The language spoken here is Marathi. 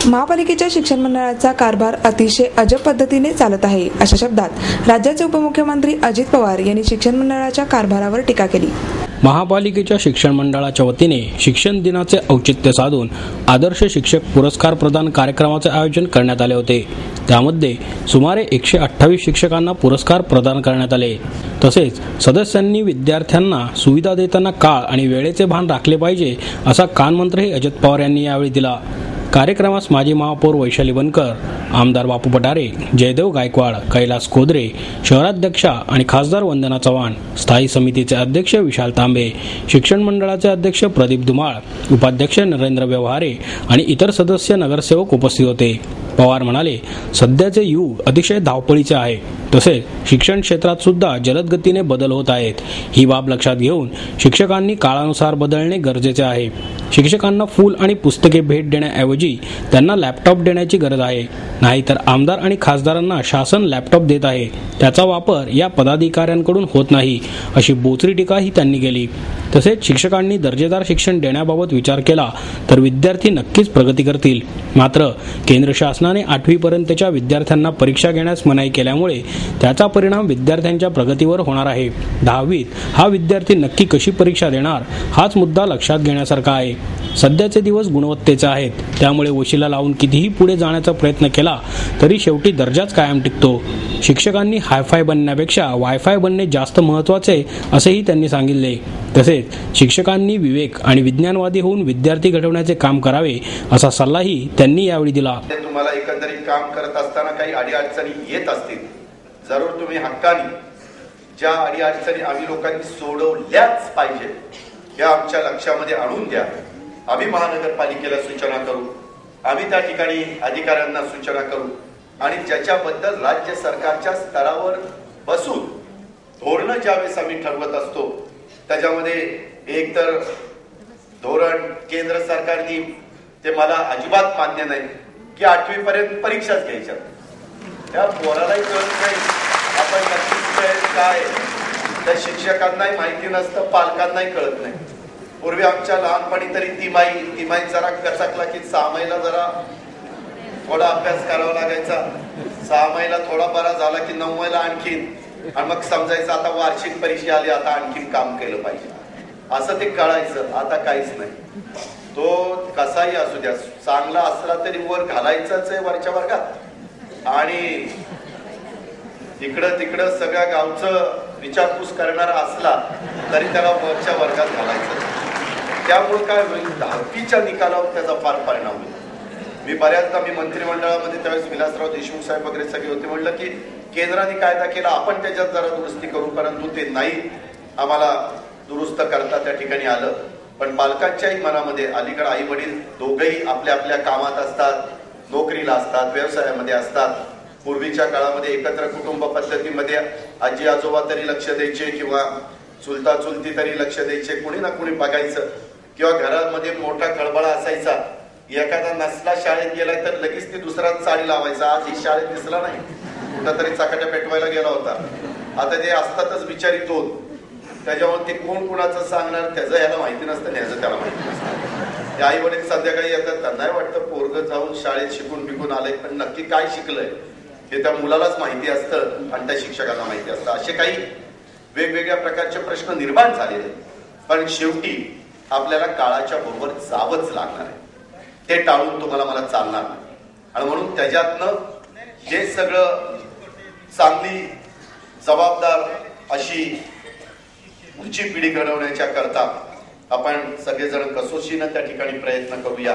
महापालिकेच्या शिक्षण मंडळाचा कारभार अतिशय अजब पद्धतीने चालत आहे, अशा शब्दात राज्याचे उपमुख्यमंत्री अजित पवार यांनी शिक्षण मंडळाच्या कारभारावर टीका केली। महापालिकेच्या शिक्षण मंडळाच्या वतीने शिक्षण दिनाचे औचित्य साधून आदर्श शिक्षक पुरस्कार प्रदान कार्यक्रमाचे आयोजन करण्यात आले होते। त्यामध्ये सुमारे 128 शिक्षकांना पुरस्कार प्रदान करण्यात आले। तसेच सदस्यांनी विद्यार्थ्यांना सुविधा देताना काळ आणि वेळेचे भान राखले पाहिजे, असा कानमंत्रही अजित पवार यांनी यावेळी दिला। कार्यक्रमास माजी महापौर वैशाली बनकर, आमदार बापू पठारे, जयदेव गायकवाड, कैलास कोदरे, शहराध्यक्षा आणि खासदार वंदना चव्हाण, स्थायी समितीचे अध्यक्ष विशाल तांबे, शिक्षण मंडळाचे अध्यक्ष प्रदीप धुमाळ, उपाध्यक्ष नरेंद्र व्यवहारे आणि इतर सदस्य नगरसेवक उपस्थित होते। पवार म्हणाले, सध्याचे युग अतिशय धावपळीचे आहे, तसेच शिक्षण क्षेत्रात सुद्धा जलद गतीने बदल होत आहेत। ही बाब लक्षात घेऊन शिक्षकांनी काळानुसार बदलणे गरजेचे आहे। शिक्षकांना फूल आणि पुस्तके भेट देण्याऐवजी त्यांना लॅपटॉप देण्याची गरज आहे, नाहीतर आमदार आणि खासदारांना शासन लॅपटॉप देत आहे, त्याचा वापर या पदाधिकाऱ्यांकडून होत नाही, अशी बोचरी टीकाही त्यांनी केली। तसेच शिक्षकांनी दर्जेदार शिक्षण देण्याबाबत विचार केला तर विद्यार्थी नक्कीच प्रगती करतील। मात्र केंद्र शासनाने 8वी पर्यंतच्या विद्यार्थ्यांना परीक्षा घेण्यास मनाई केल्यामुळे त्याचा परिणाम विद्यार्थ्यांच्या प्रगतीवर होणार आहे। 10वीत हा विद्यार्थी नक्की कशी परीक्षा देणार, हाच मुद्दा लक्षात घेण्यासारखा आहे। सध्याचे दिवस गुणवत्तेचे आहेत, त्यामुळे वशिला लावून कितीही पुढे जाण्याचा प्रयत्न केला तरी शेवटी दर्जाच कायम टिकतो। शिक्षकांनी हायफाय बनण्यापेक्षा वायफाय बनणे जास्त महत्त्वाचे, असेही त्यांनी सांगितले। तसेच शिक्षकांनी विवेक आणि विज्ञानवादी होऊन विद्यार्थी घडवण्याचे काम करावे, असा सल्लाही त्यांनी यावेळी दिला। तुम्हाला एकंदरीत काम करत असताना काही अडीअडचणी येत असतील, जरूर तुम्ही हक्काने ज्या अडीअडचणी आम्ही लोकांनी सोडवल्याच पाहिजे या आमच्या लक्षामध्ये आणून द्या। आम्ही महानगरपालिकेला सूचना करू, आम्ही त्या ठिकाणी अधिकाऱ्यांना सूचना करू आणि ज्याच्याबद्दल राज्य सरकारच्या स्तरावर बसून धोरण ज्यावेळेस आम्ही ठरवत असतो, त्याच्यामध्ये एक तर धोरण केंद्र सरकारने ते मला अजिबात मान्य नाही की 8वी पर्यंत परीक्षाच घ्यायच्या। त्या पोरालाही कळत नाही आपण नक्की काय, त्या शिक्षकांनाही माहिती नसतं, पालकांनाही कळत नाही। पूर्वी आमच्या लहानपणी तरी तिमाही जरा कचकला की 6 महिला जरा थोडा अभ्यास करावा लागायचा, 6 महिला थोडा बरा झाला की 9 महिला आणखीन, आणि मग समजायचं आता वार्षिक परीक्षा आली, आता आणखीन काम केलं पाहिजे, असं ते कळायचं। आता काहीच नाही, तो कसाही असू द्या, चांगला असला तरी वर घालायचाच आहे वरच्या वर्गात, आणि इकडं तिकडं सगळ्या गावचं विचारपूस करणारा असला तरी त्याला वरच्या वर्गात घालायचं। त्यामुळे काय होईल, 10वीच्या निकालावर त्याचा फार परिणाम होईल। मी बऱ्याचदा मंत्रिमंडळामध्ये त्यावेळेस विलासराव देशमुख साहेब वगैरे सगळे होते, म्हणलं की केंद्राने कायदा केला, आपण त्याच्यात जरा दुरुस्ती करू, परंतु ते नाही आम्हाला दुरुस्त करता त्या ठिकाणी आलं। पण पालकांच्याही मनामध्ये, अलीकडे आई वडील दोघेही आपल्या आपल्या कामात असतात, नोकरीला असतात, व्यवसायामध्ये असतात। पूर्वीच्या काळामध्ये एकत्र कुटुंब पद्धतीमध्ये आजी आजोबा तरी लक्ष द्यायचे किंवा चुलता चुलती तरी लक्ष द्यायचे, कुणी ना कुणी बघायचं, किंवा घरामध्ये मोठा खळबळा असायचा, एखादा नसला शाळेत गेलाय तर लगेच ती दुसरा साडी लावायचा, आज ही शाळेत दिसला नाही, कुठंतरी चकाट्या पेटवायला गेला होता। आता ते असतातच बिचारी दोन, त्याच्यामुळे ते कोण कुणाचं सांगणार, त्याचं याला माहिती नसतं, ह्याचं त्याला माहिती नसतं। ते आई वडील संध्याकाळी येतात, त्यांनाही वाटतं पोरगं जाऊन शाळेत शिकून बिकून आलंय, पण नक्की काय शिकलंय हे त्या मुलालाच माहिती असतं आणि त्या शिक्षकांना माहिती असतं। असे काही वेगवेगळ्या प्रकारचे प्रश्न निर्माण झालेले, पण शेवटी आपल्याला काळाच्या बरोबर जावंच लागणार आहे, ते टाळून तुम्हाला मला चालणार नाही। आणि म्हणून त्याच्यातनं हे सगळं चांगली जबाबदार अशी पुढची पिढी घडवण्याच्या करता आपण सगळेजण कसोशीनं त्या ठिकाणी प्रयत्न करूया।